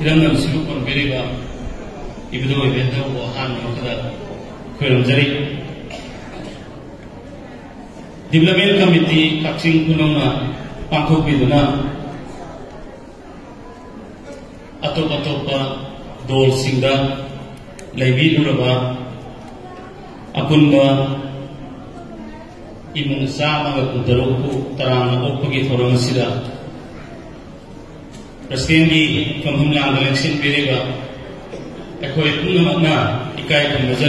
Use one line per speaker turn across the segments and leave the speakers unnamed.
इरंगम सिबु कोनबेरिबा इबदो इबेंटो को हान मखदा खोरमजरी development committee काक्सिंग खुनोंना पांथोकबिदुना Atop अतोपा Dol सिंगदा लेबिलुरबा अपुनबा इमुंग सामागा कुदरोकु तरांग ओपगी थोरंगसिदा Presiden di Pemhumlang Election Biriba, aku itu nama ikai pembaca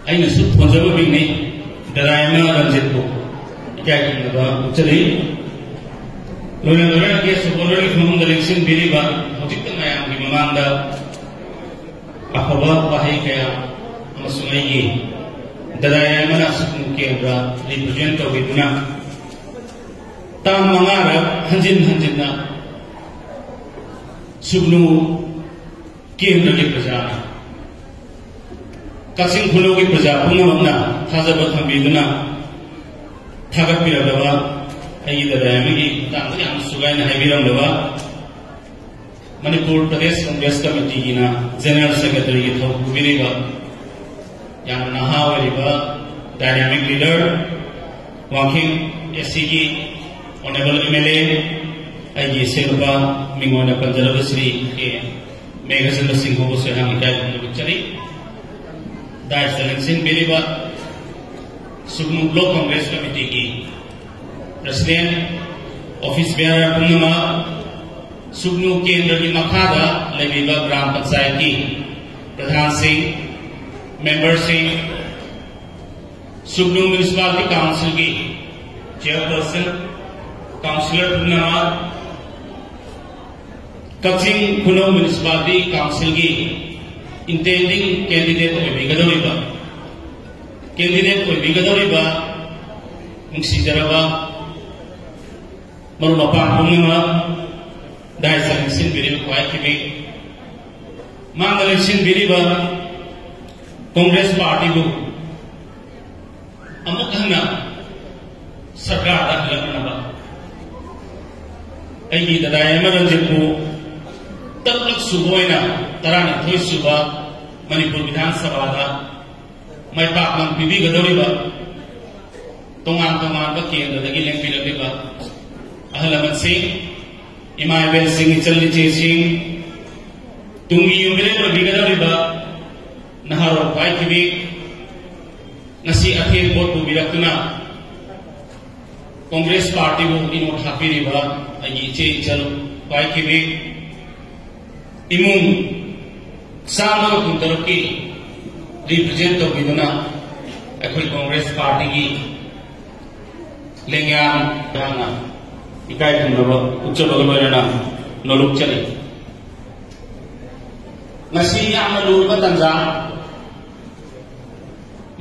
ai nasib ponjabu bingni darayana ranjitku ikai pembaca ucari lona ke sebelum Pemhumlang Election Biriba hujik tengah di mamanda apa bahaya kaya masungai darayana nasib mungkin represent of iduna tam mangara hanjin na subnu kendra ki praja kaksing khulo ki praja pumamna thajaba thambiduna thagat piradawa ai darayana ki tam yam sugai na haibiram dawa Manipur Pradesh Congress Committee ki na General Secretary ki thau kubiriba yang nahawariba dynamic leader walking SCG honorable MLA aigi selba mingona panjaraba Sri Meghachandra Singh ko sehang ikai pembicara Dais Election Biriba Sugnu Block Congress Committee ki President Office Bearer Punama Sugnu Kendra ki Makhada Lebiba Gram Panchayat ki Pradhan Singh Member Singh Sugnu Municipality Council की Chairperson Councillor Punama Kaksing Kuno Municipality Council की Intending Candidate को बिगड़ोरीबा मुंशीजरबा मरुमपा पुंगमा Dais Election Biriba kwai kibi Mang Election Biriba Congress Party को अमुक हन्ना सरकार दाखिला अगी ददायमा रंजितु तबलक सुबोयना तरानी थोई सुबा मणिपुर विधानसभा दा मै पाकलन पिबी गदोरिबा तोंगान बा केंद्र दगी लेंपिलबिबा अहलमन सिंह इमाइबेल सिंह चलनिचे सिंह तुंगी युबिले बिगदोरिबा नहारो पाई किबी nasi akhir vote bu birakna Congress Party bu ino thapiriba agi che chal pai kibi imung sama kuntaruki represent of biduna akhoi Congress Party ki lengyam dana ikai thunaba uchchabalana nolok chali nasi amalu batanja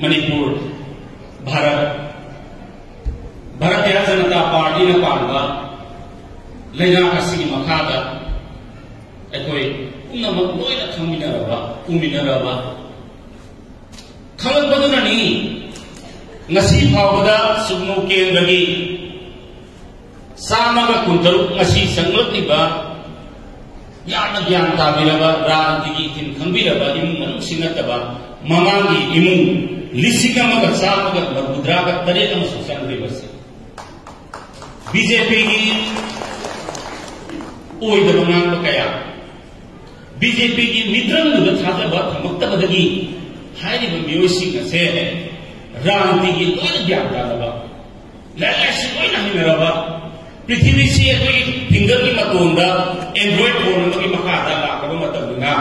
Manipur Bharatiya Janata party ने पालबा लेना असि मखादा एकोई पुनमक लोइना खमिनरबा खलबदुननी ngasi phawda sugnu kendagi samaga kuntaru ngasi sanglatiba yana gyan tabiraba rajnitigi tin khambiraba imung manung sinataba mamangi imung Lisika magar samaga marbudraga tare am susan ribase BJP ki oi da bangang kaya BJP ki mitran du thaja ba thamakta badagi hairi ba myosi ka se ranti ki toy gyan da ba la asi koi nahi mera ba prithvi se koi finger ki matonda android phone ki makada la ka mataduna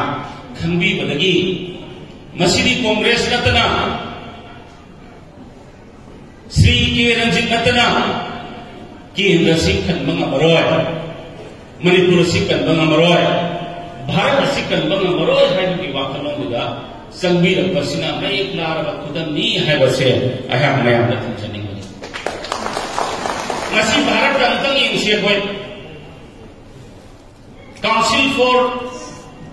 khambi badagi masidi congress natana Sri K. Ranjit Natana Kendra Sikhan Bangamaroi Manipur Sikhan Bangamaroi Bharat Sikhan Bangamaroi Haidi Wakalonga Sangbira Pasina May Clara Kudam Ni Havase I have my own attention. Nasi Bharat Rantang in Shepoi Council for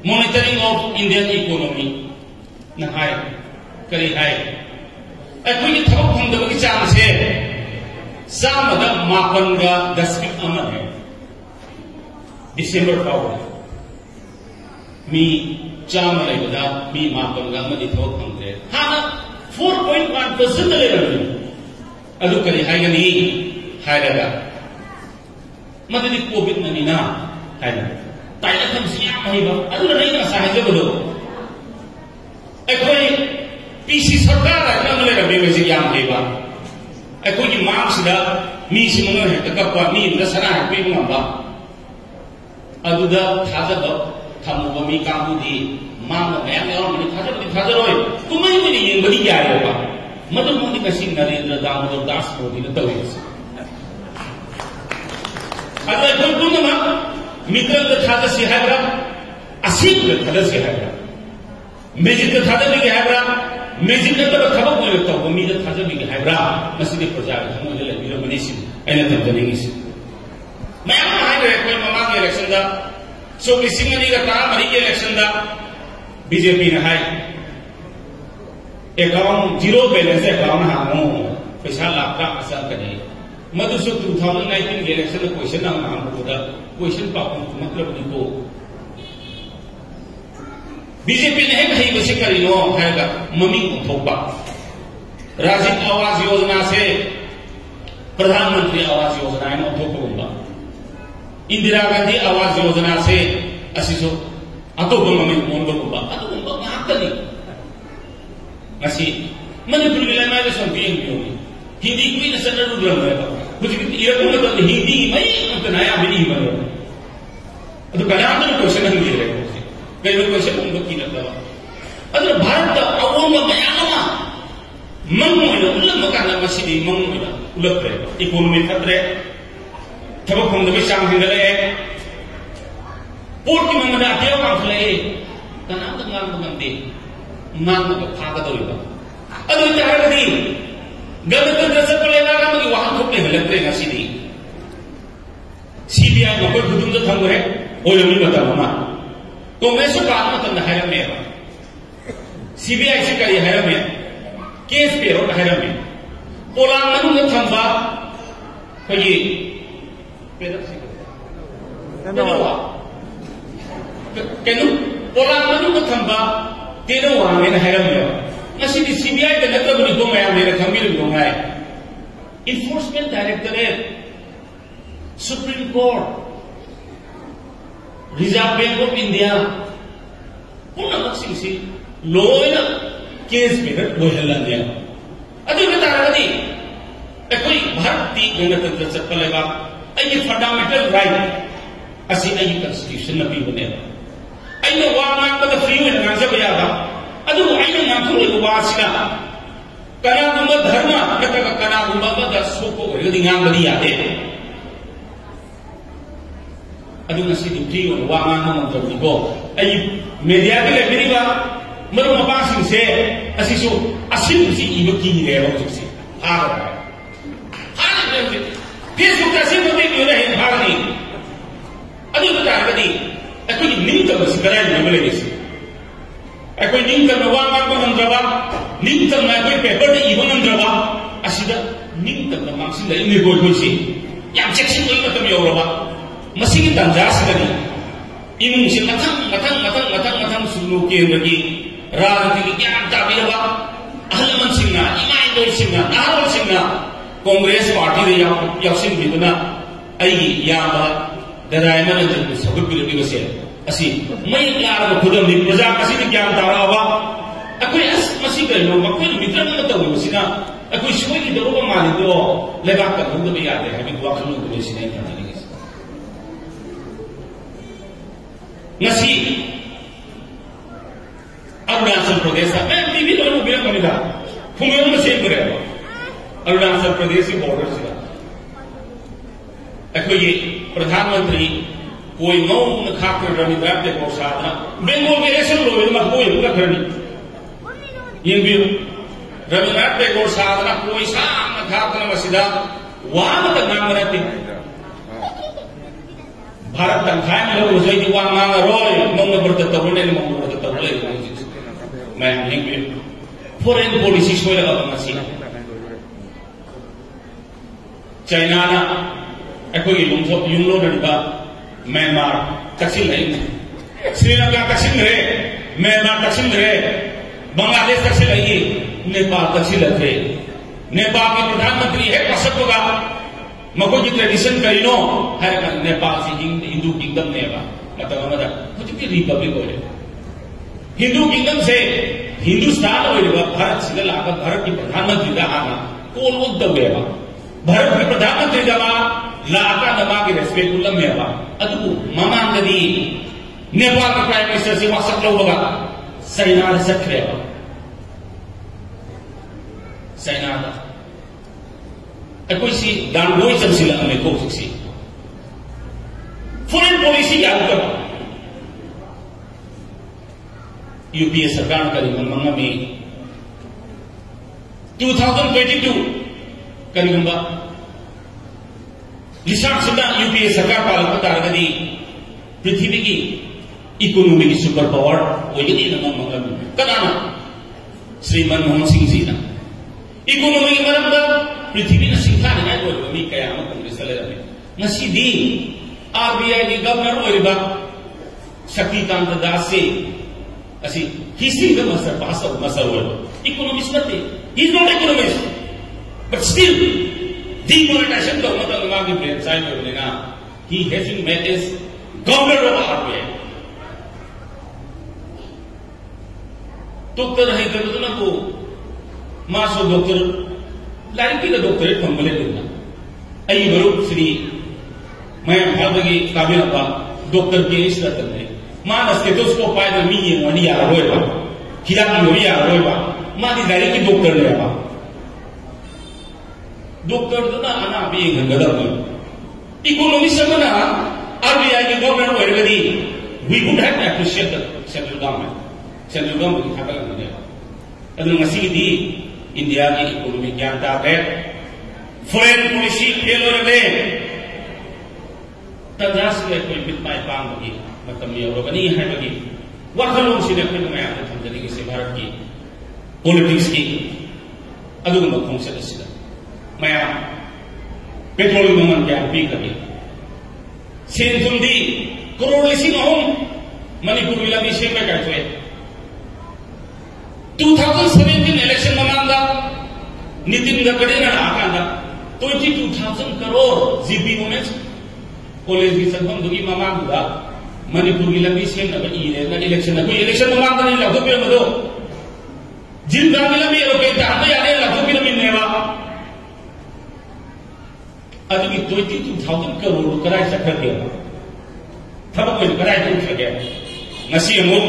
Monitoring of Indian Economy na hai kari hai akhoi thok phang da gi chang se sama da mapan ga 10 week ama hai December power mi chama lai da mi mapan ga ma di thok phang de ha 4.1% le ra adu kari hai ga ni hai da madadi covid na ni na hai da tai la tham sia mai ba adu na na sa hai ja bo akhoi PC sarkar la na le ra be me si yam de ba akhoi ki marks da mi si mo he ta ka mi da sana ha pe ngam ba adu da thaja ba thamu ba mi ka bu di ma ma ya ya ni thaja roi tu mai ni yeng ba di ya yo ba madu mo ni ka sing Narendra Damodar Das Modi na tawi adu akhoi tu na mitra da thaja si ha ba asim da thaja si ha ba Magic the Thada Big Habra, Magic the Kabak will talk with me the Thada Big Habra, must be project, Illumination, and the Tanganis. Ma'am, I recommend Mamma election, so we sing the Taramari election, BJP in high. Account zero balance account, Hamo, Peshala, Sakadi. Madhusu 2019 election, the question on the question pop to Maklabu. BJP ने है कहीं बच्चे करी no है का mummy को थोपा राजीव आवास योजना से प्रधानमंत्री आवास योजना है नो थोपा इंदिरा गांधी आवास योजना से असिसो अतो मम्मी को थोपा अतो कहाँ करी ऐसी मणिपुर के लिए मैं जो संपीन भी होगी हिंदी कोई न सन्नड़ उड़न है कुछ ये तो मतलब हिंदी में उनका नया भी नहीं बना तो कल्याण तो क्वेश्चन नहीं ले रहे कई लोग क्वेश्चन उनको की लगता है अगर भारत का अवों में बयाना मंगो में उल्लंघन मकान मसीदी मंगो में उल्लंघन रहे इकोनॉमी खतरे थबक हम दबे शाम हिंदले पोर्ट की मंगना आतेओ कांफले कनाम तक मांग तो फाका तो इधर अगर इतना है नहीं गलत दरअसल पर लेना ना मगी वहाँ थोपने हलते हैं मसीदी CBI में कोई खुदुम तो थंग है वो लोग नहीं बताओ ना कांग्रेस का आत्मतंत्र हैरम में CBI से करी हैरम में केस पे और हैरम में पोलांग मनु न थंबा कोई केनु पोलांग मनु न थंबा तेनो वांग में हैरम में नसी दी CBI के नत्र बनी दो मैं मेरे खमीर दो मैं Enforcement Directorate Supreme Court Reserve Bank of India, पूर्ण मक्सिंग सी लोयला केस में रख बोझलन दिया। अभी बता रहा थी, कोई भारतीय गणतंत्र से पहलेगा, ये फंडामेंटल राइट, ऐसी ये कॉन्स्टिट्यूशन नबी बने। ये वामांग को तो फ्री में नाम से बजाता, अभी वो ये नाम तो नहीं वासिला, कनागुम्बा धर्म, कहता कनागुम्बा का दर्शकों को यदि नाम बदी आते aduna si dipri on wa ma ma to ko ai media ke le biriba maru ma pa sing se asisu asim si ibaki ni le ro si ha ne Facebook ka si mo te yo ne ha ni adu ta ka ni akoi ning ta si kara ni ma le si akoi ning ta wa ma ko nam ba ning ta ma koi paper de ibon nam ba asida ning ta ma sing da ni go si yam check si ko ta mi yo ba masih tanda sekali, imung si matang sulu kian lagi, rara tiga kian tak bila ba, ahli singa, imai dol singa, narol singa, Kongres parti dia yang sing itu na, ayi yang ba, darai mana tu sebab bila bila sih, asih, mai kelar aku dah ni kerja masih ni kian tak apa, aku masih kerja, aku ni mitra mana tahu masih na, aku semua ni dorong mana tu, lepas kan, tu biar deh, kami dua kali tu sini kan. Nasi Arunachal Pradesh मैं TV लोगों को बिना कमिला फुमें में same करे अरुणाचल प्रदेश की border से ऐसे ये प्रधानमंत्री कोई मौन खाकर रविंद्र के को साधना बेंगोल के ऐसे लोग इधर कोई उनका करनी ये भी रविंद्र के को साधना कोई सामना खाकर मसीदा वहाँ तक नाम रहते भारत तंखाई में लोग उसे दीवार मांग रोय मंग बरत तबले मंग बरत तबले मैं हेंगे फॉरेन पॉलिसी सोय लगा सी चाइना ना अखोई युमलो नडिबा म्यांमार तक्सिल है श्रीलंका तक्सिल है म्यांमार तक्सिल है बांग्लादेश तक्सिल है नेपाल तक्सिल है नेपाल के प्रधानमंत्री है कसबगा मको की ट्रेडिशन करिनो है नेपाल से हिंदू किंगडम ने बा मतलब हमारा कुछ भी रिपब्लिक हो हिंदू किंगडम से हिंदुस्तान हो भारत से लाकर भारत की प्रधानमंत्री का आना कोल उद्दवेबा भारत के प्रधानमंत्री जमा लाका नमा की रेस्पेक्ट उल्लंघ्यबा अदुबु ममांगदी नेपाल का प्राइम मिनिस्टर से वासक लोगा सैना सख्रेबा सैना कोई सी दांगोई चमसिला में को सी फॉरेन पॉलिसी याद करो यूपीए सरकार करी मंगा में 2022 करीबा लिसाक्सदा यूपीए सरकार पालक तारगदी पृथ्वी की इकोनॉमी की सुपर पावर होगी मंगा कदाना श्री मनमोहन सिंह जी ना इकोनॉमी की मरम पृथ्वी ने सिंखाने मी कया कांग्रेस लेरमे आरबीआई की गवर्नर शक्तिकांत दास से हिस्ट्री का मसर पास मसर हो इकोनॉमिस्ट नते ही is not economist but still demonetisation तो मतलब की ब्रेन साइड हो लेना ही has been made as governor of RBI doctor है करना को मासो डॉक्टर लाइक की डॉक्टरेट फंगले देना आई मरुप श्री मैं भारत काबिनबा डॉक्टर के एस रतन मान स्टेथोस्कोप पाए मी येंगनी यारोयबा हिदाक योरी यारोयबा मादी लाइक की डॉक्टर लेबा डॉक्टर दुना अना बी गंगदम इकोनॉमिस्ट मना आरबीआई के गवर्नर होरगदी we would have appreciated central government की खाकल ने अदु ngasi इंडिया की इकोनॉमी ज्ञान ताबे फॉरेन पॉलिसी फेल हो रहे तदास के कोई बितमाय पांग की मतलब ये और बनी है बगी वखलों से ने फिर मैं आपने समझने की से भारत की पॉलिटिक्स की अदुग मखों से दसिदा मैं पेट्रोल मंगन क्या पी करी सेंसुंदी करोड़ लिसिंग होम मणिपुर विला विषय में कहते 2017 इलेक्शन ममांगा नितिन गडकरी ने आकांदा 22,000 करोड़ जीपी वुमेन्स कॉलेज की संगम दुगी ममांगा मणिपुर की लंबी सेम न इलेक्शन कोई इलेक्शन ममांगा नहीं लगो पे मदो जिन गांव लंबी रुपए तांबे याने लगो पे मिलनेवा अदुगी 22,000 करोड़ कराय सकत के थबक में कराय उठ लगे नसी Amo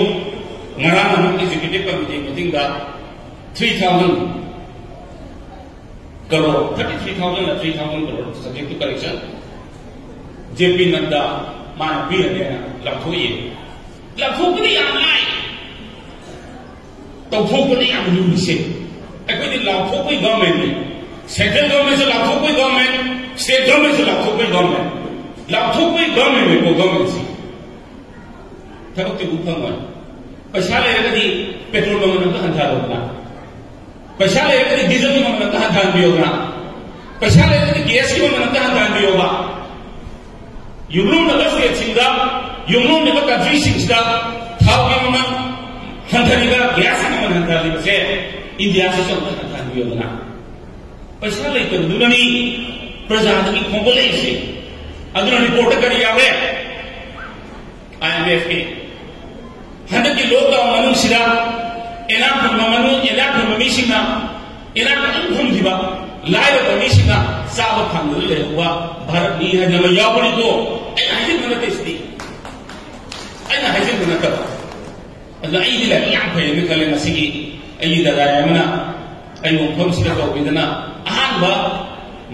Ngarang executive committee meeting that 3,000 crore, 33,000 or 3,000 crore subject to correction. JP Nadda, mana beer there, Lakhoye. Lakhopuni am I. Topopuni am you say. I put in Lakhopui government. Central government is a Lakhopui government, state government is a Lakhopui government. Lakhopui government will government. Tabak Upang. पैसा लेकर petrol मंगन का हंधा रोकना पैसा लेकर diesel की मंगन का हंधा भी होगा पैसा लेकर गैस की मंगन का हंधा भी होगा युग्म नगर से चिंदा युग्म नगर कंट्री सिंचदा थाव की मंगन हंधा निका गैस की मंगन हंधा निका से इंडिया से सब हंधा भी होगा पैसा लेकर दुनिया प्रजात की खोगले से अदुना रिपोर्ट करी आवे IMF के हंदक की लोग मनुष्य ममीसिंगा इनाकुम लाइव ममीसिंगा चाब खांग लेहुआ भारत नी है नम यावनी को हाइजिन मनतेस्ती अना हाइजिन मनतब अदला आई दिला याम फय ने कले नसिगी आई ददा यमना आई मुखम सिदा तो बिदना अहानबा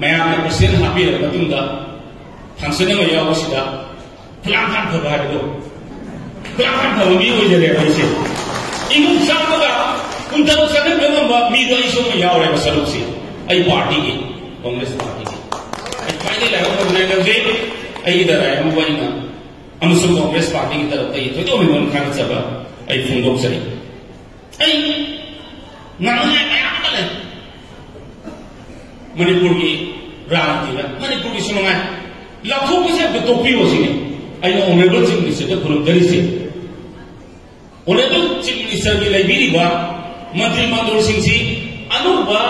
मयाम ने परसेंट हापी मतुंगा फंक्शन में यावसिदा प्लान खान फबादो प्लान फबमी हो जरे पैसे इमुक सामगा कुंतलो सदन गमबा मीदो इसो में यावरे बसलुक से आई पार्टी की कांग्रेस पार्टी की आई फाइनल लेवल पर बनाकर जे आई दरा हम वइना अमसु कांग्रेस पार्टी की तरफ ये तो हिमन खान सब आई फुंगोक सरी ai ngamai ayam kali Manipur ki rajya lah Manipur ki semangat lakho ko se betopi ho sini ai honorable chief minister ko kurung dari se honorable chief minister ki library ba mantri mandor singh si anu ba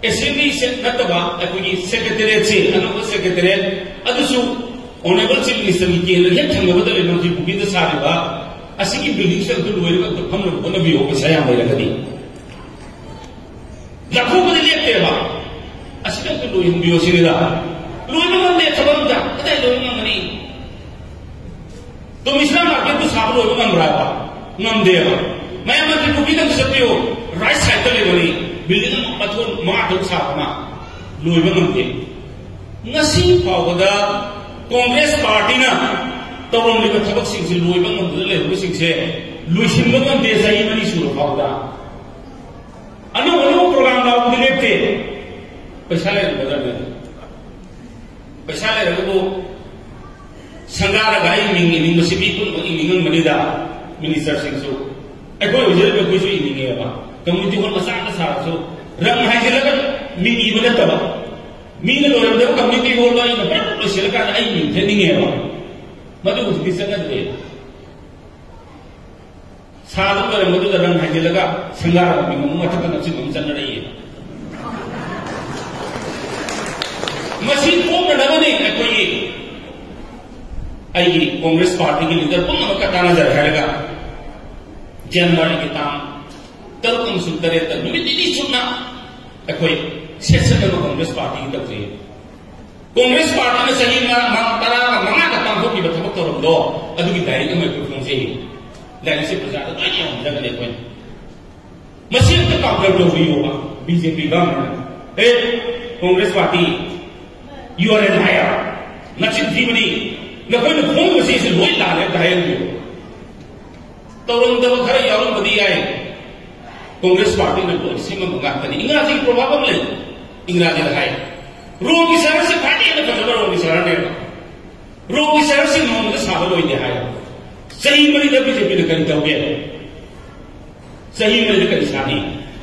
assembly se nataba ai secretariat se anu secretariat adusu honorable chief minister ki ke le thang ba da mantri buki da sare ba asigi building se du loire ba pham lo bona bi ho ko saya mai la kadi lakho ko le te ba asika ko loin bi ho sini da loin ma le thabam da kada loin ma ni to misra market to sab loin ma ngam ra ba ngam de ba mai mantri buki da se pio right side to le bani building ma pathon ma to sa ma loin ma ngam de ngasi pawda Congress party na tawang libat sabak sing si loy bang mandal le ru sing se loy sim bang de sai mani suru pawda ano program la u dilete paisa le badal ne paisa le ko sangara gai ming masibi kun ming manida minister sing su ai ko je be ko su ning e ba community hall masa ka sa so rang hai je la ming ibada ta ba Mina loyal deh, community hall lah ini berapa silakan ayi training ya, madu udah bisa nggak deh. Sahaja orang madu orang haji lega, sengar, bingung macam mana sih macam mana ini. Masih pun ada ni, aku ini, ayi Congress party ki leader pun nama kata nazar harga, Januari kita, terus sultan itu, ini cuma, aku ini. Session में Congress party की तरफ से Congress party ने सही मांगतारा मंगा का काम हो कि बतौर तो रंदो अदु की डायरी में कुछ नहीं चाहिए डायरी से प्रचार तो नहीं हम जगह ले कोई मशीन तो काउंटर जो हुई होगा बीजेपी गवर्नमेंट ए Congress party you are an higher नचित जीवनी न कोई न फोन मशीन से लोई ला ले डायरी में तो रंदो खरे यार बदी आए कांग्रेस पार्टी ने तो इसी में मंगा कर इंग्रजी की प्रभाव में ले इंग्रजी लगाए रोग की शहर से पार्टी ने तो रोग की शहर ने रोग की शहर से नॉन के साथ लोग दिखाए सही मरी जब बीजेपी ने करी तो गया सही मरी करी शादी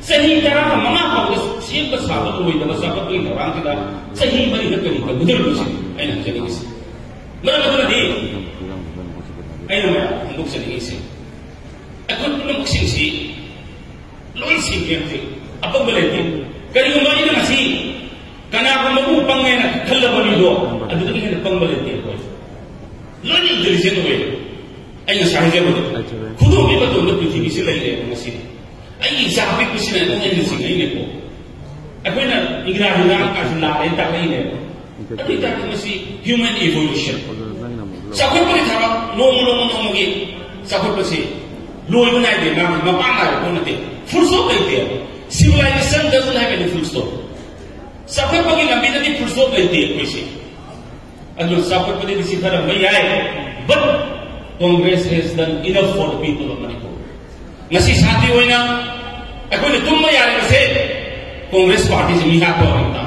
सही तरह का मना को सीएम का साथ लोग इधर सब कोई दौरान के बाद सही मरी ने करी तो गुजर कुछ आई ना चली किसी मेरा मतलब ये आई ना हम लोग चली किसी अकुल लोग सिंसी लोई सी के अब बोलेते करी उम्र ने मसी कना को मगु पंगे ना खल्ल बनी दो अदु के ने पंग बोलेते कोई लोई इंटेलिजेंट होए आई साहिजे बोले खुदो में बतो न पृथ्वी से लई ले मसी आई जाबे कुछ ने ने सिंह ने को अकोना इंग्रजी नाम का ला रे ता नहीं ने अदि ता मसी ह्यूमन इवोल्यूशन सबको पर था नो के सबको पर से लोई बनाए दे ना मपा ना को न दे full stop like there. Civilization doesn't have any full stop. Sapar pagi lambi tadi full stop like there koisi. Aduh sapar pagi di sini ada mai ay. But Congress has done enough for the people of Manipur. Nasi sati hoy na. Ako ni tumma yare kasi Congress party se miha ko kita.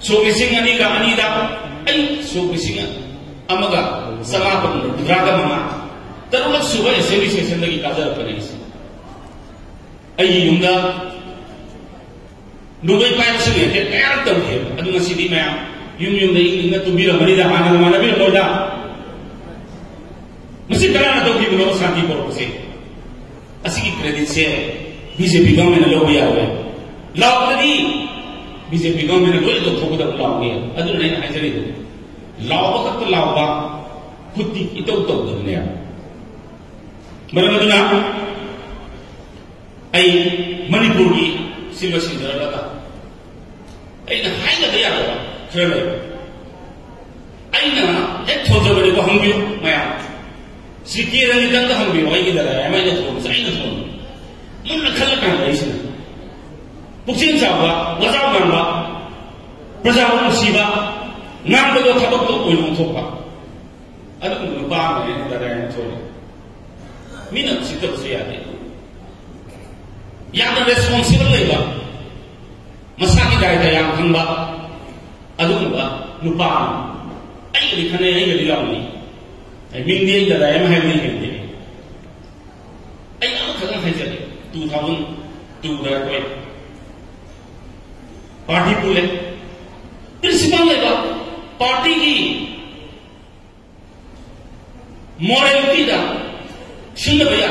So missing ani da. Ay so missing amaga sama pun draga mama. Terus sudah assembly session lagi kajar apa ni? Ayi yunda, nubai payah sini, kaya tahu dia. Aduh nasi di mana? Yunda ini tu bila mana dah mana bila mana? Mesti kerana tahu dia belum santi berproses. Asyik kredit saya, BJP government lalu biar awak. Lalu tadi BJP government lalu itu thok dah lalu dia. Aduh ni ajar itu. Lalu waktu lalu bah, putih itu dunia. Mereka ay Manipur ki sila sinjara lata ay na hay na daya ba kaya ay na ek thoja bale ko hangbiyo maya sikira ni tang hangbiyo ay gidala ay may na thon sa ay na thon mun na khala kan ay sina buksin sa ba wasaw man ba praja mo siba ngam do thabak to ko yung thopa ano ko ba may na daya na thon mina sita siya de yang responsible leba masaki dai da yang khangba adu ba nupa ai ri khane ai ri launi ai min dei da dai ma hai ni hen de खदम हाइजले 2002 दा कोई party पुले principal लेगा party की morality दा शिंद बया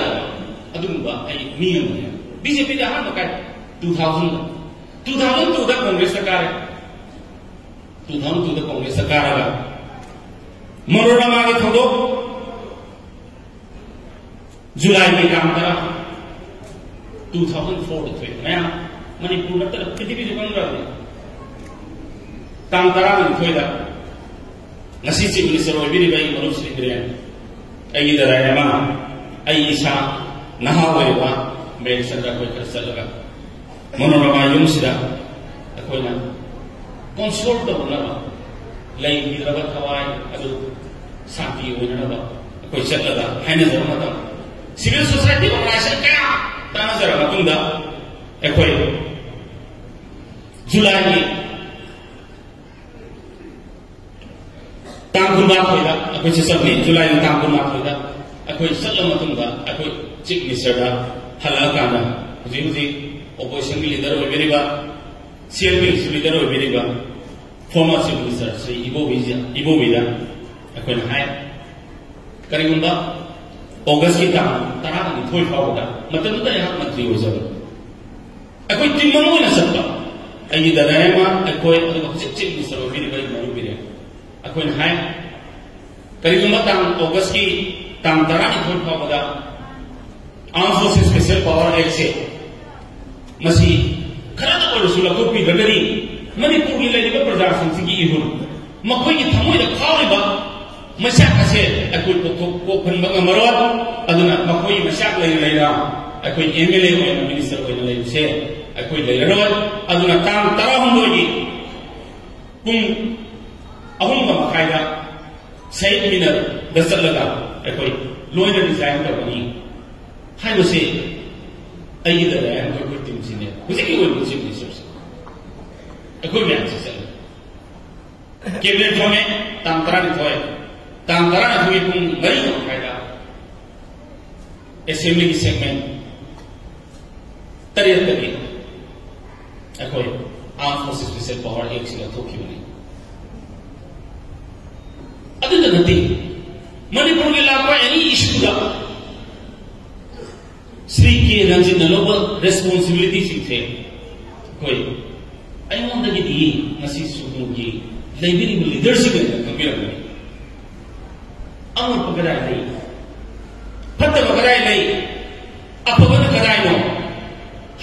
अदुंबा आई नियम है BJP दा हां बका 2002 दा कांग्रेस सरकार 2002 दा कांग्रेस सरकार का मनोरमा के थोड़ो जुलाई में काम करा 2004 थे मैं मणिपुर नतर पृथ्वी जो बन रहा काम करा में थोड़ा नसी चीफ मिनिस्टर और भी भाई मरुस लिखरें आई दराया मा आई ईशा नहा होएगा मेरे संग कोई कर चलेगा मनोरमा यूनिवर्सिटी कोई ना कंसोल तो बना लाई हिरवा खवाई अदु शांति होना कोई चलता है ना जरूर मतलब सिविल सोसाइटी ऑर्गेनाइजेशन क्या ताना जरा मतुंदा कोई जुलाई की तांगुल बात होगा कोई सब नहीं जुलाई में तांगुल बात होगा कोई चल मतुंदा कोई चीफ मिनिस्टर दा हला काना जी ऑपोजिशन की लीडर हो बेरीबा सीएलपी लीडर हो बेरीबा फॉर्मर चीफ मिनिस्टर श्री इबो विदा कोई हाय करीबुंदा अगस्त की तरा निथोई फावदा मतलब यहाँ मंत्री हो जाए कोई टीम में सकता आई ददायमा कोई चीफ मिनिस्टर हो भी भाई मरु भी कोई हाय करीबुंदा अगस्त की तरा निथोई फावदा arm forces special power act से मसी खरा और सुलभ भी गगरी मणिपुर की लेकर प्रजा संस्कृति की इहुन मकोई की थमोई द खावरिबा मशाक असे अकुल को फनबंग मरोद अदुना मकोई मशाक लेरा अकुई एमएलए होय मिनिस्टर होय ले से अकुई लेरोद अदुना ताम तरा हुंदोगी पुंग अहुम मखाइदा सही मिनट दस लगा अकुई लोइना डिजाइन करबनी हाय बसे अई द है कोई टीम सिने उसे की कोई चीफ मिनिस्टर अकुई मैन से कैबिनेट में ताम तरा नि थोय तांगरा हुई पुंग गई हो खाएगा असेंबली की सेगमेंट तरीके तरी कोई आर्म फोर्सेस स्पेशल पावर एक से तो क्यों नहीं अदुन नती मणिपुर के लापा एनी इशू दा श्री के रंजित नलोबल रेस्पॉन्सिबिलिटी सिंथे कोई आई वांट द दी नसी सुगु की लेबिनी लीडरशिप है कंपेयर अमर पकड़ाई नहीं फट पकड़ाई नहीं अपवन पकड़ाई नो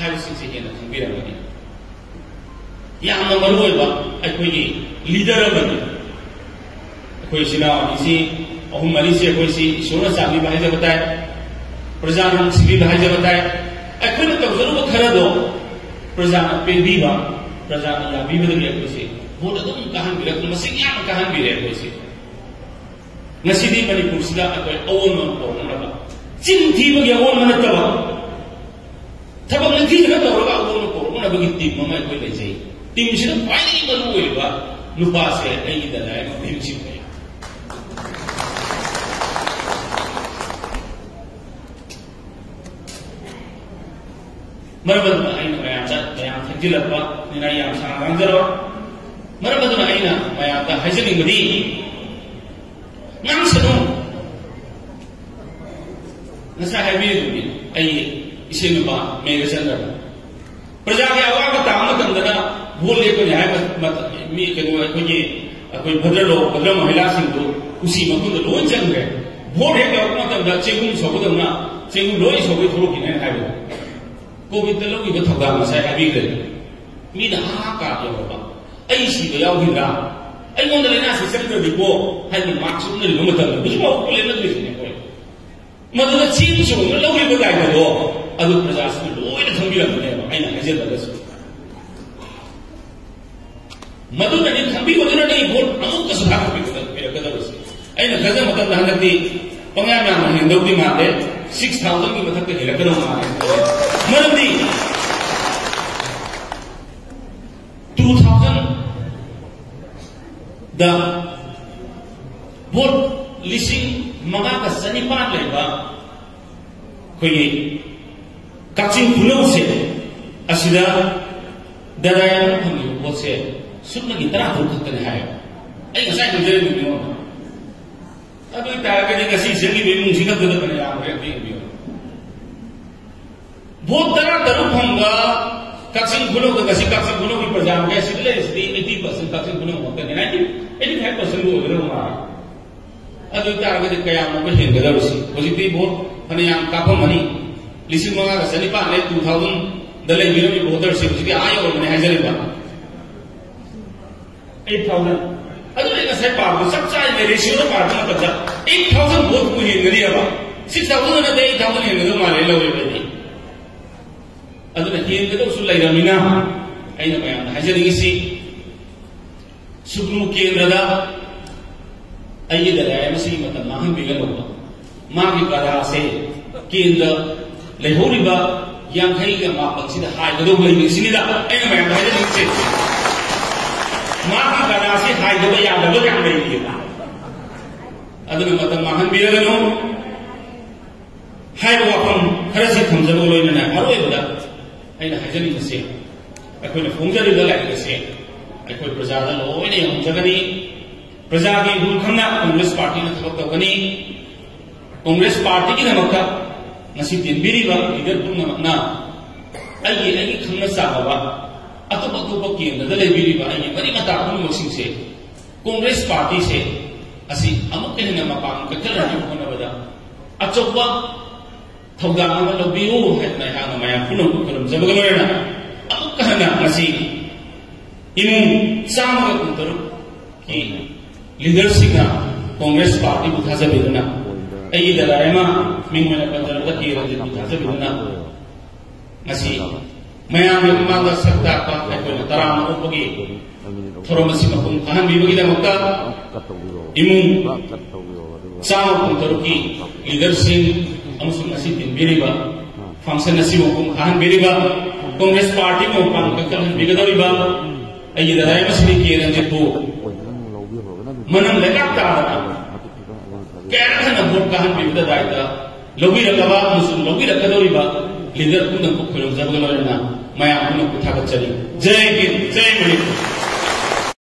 हाई सिंह के ना खंबीर बनी यहाँ नंबर वो इबा कोई लीडर बनी कोई सिना इसी अहुम मरी से कोई सी सोना चाबी बाहर जब बताए प्रजान सिबी बाहर जब बताए कोई तो जरूर खरा दो प्रजान पेंदी बा प्रजान या भी बदल गया कोई से वो तो तुम कहां भी रख मसे क्या कहां भी रहे कोई से नसीदी मणिपुर सिदा अकोई अवोन को नबा चिन थीब के अवोन मन तबा थबक नथी न तोरगा अवोन को नबगी टीम ममा कोई ले जाई टीम सिदा फाइनली मरु होइबा नुपा से एई दलाय टीम सिप है मरबदना आइन मयादा तयाम थजिलबा निना याम सांगांजरो मरबदना आइना मयादा हजलिंगदी नाम सनो नसा है भी आई इसे नुपा मेरे संदर्भ प्रजा के आवाज का ताम तंदना भूल लेकर न्याय मत मी के कोई भद्र महिला सिंह तो उसी मकुंद लोन चंग गए वोट है क्या अपना तंदा चेगुम सोबदना चेगुम लोई सोबे थोड़ो की नहीं है कोविड तलो की बथगा मसाय अभी गए मी ना हा का ये बाबा आई सी याव हिरा आई मोंद लेना से सेंटर दिको हाय नि मार्क्स उन ले मत तल बिजमा को लेना दिस ने कोई मदद चीन जो लो ही बगाय दो अदु प्रजा से लोई ने थंबी लगे आई ना हजे दस मदद ने थंबी वगैरह नहीं वोट अमुक का सुधार भी कर मेरा कदर से आई ना गजे मतलब हनती पंगा ना हिंदुती माते 6000 की मतलब के हेलकनो मारे मरदी 2000 द वोट लिसिंग मंगा का सनिपान लेबा कोई Kachin Pulau se asida daraya kami buat se sudah kita nak turut kena hai. Ayo saya kerja ni ni. Aduh kita kerja kasih segi bingung sih kan turut kena yang berarti ni. Buat darah teruk hamba Kachin Pulau ke kasih Kachin Pulau di perjalanan ke sini le sini 80% Kachin Pulau bukan ni 85% buat rumah. Aduh kita kerja kayak apa sih kerja bersih. Positif buat kena yang kapal mani. Lising mga kasani pa le 2000 dalay bilang ni voter sih jadi ayo mana hajar iba 8000 aduh ini saya parah sab cai ni ratio na parah na kerja 8000 vote ko hin gari apa 6000 na day 8000 hin gari malay law iba aduh na hin gado sulay ramina ay na kaya na hajar ngisi sugnu kendra ay dalay masih mata mahan bilang apa magi kada se kendra lehoriba yang kai ga ma paksida hai ga do lai ni sinida ai ma ma ha ni se ma ki kana se hai ga ya da ba ka mai ni aduna mata mahan bi ga no hai wa pam khara si kham ja lo na aroi ba ai na ha ni se ai ko na phung ja ri ga lai ga se ai ko praja da lo ni hum ja ga ni praja ki rule khamna Congress party na thak ta ga ni Congress party ki na makta nasi tinbiri ba leader pun na ai khangna sa ba atop ki na dale biri ba ai bari mata pun moksing se Congress party se asi amuk ke na mapang ka kala ni ko na bada achokwa thoga ma lo biu het na ha na maya puno ko ram jabaga lo na amuk ka na nasi imu sama ko taru ki leadership na Congress party bu thaja bidna ai dalai ma mingmana panjara ka kira di thaja bidna ngasi mayam yang mangga sakta pa ko taram ko pagi formasi makum kahan bi bagi damukta imu sama puntaruki leadership amusung ngasi tin biriba function nasi makum kahan biriba Congress party mo pang kakal bigadori ba ai dalai ma sini kira jetu manam lekap ta kaya na vote kahan bibda daida lobi rakaba musul lobi rakadori ba leader kun ko khulum jabgal na maya kun ko thagat chali jai hind jai Manipur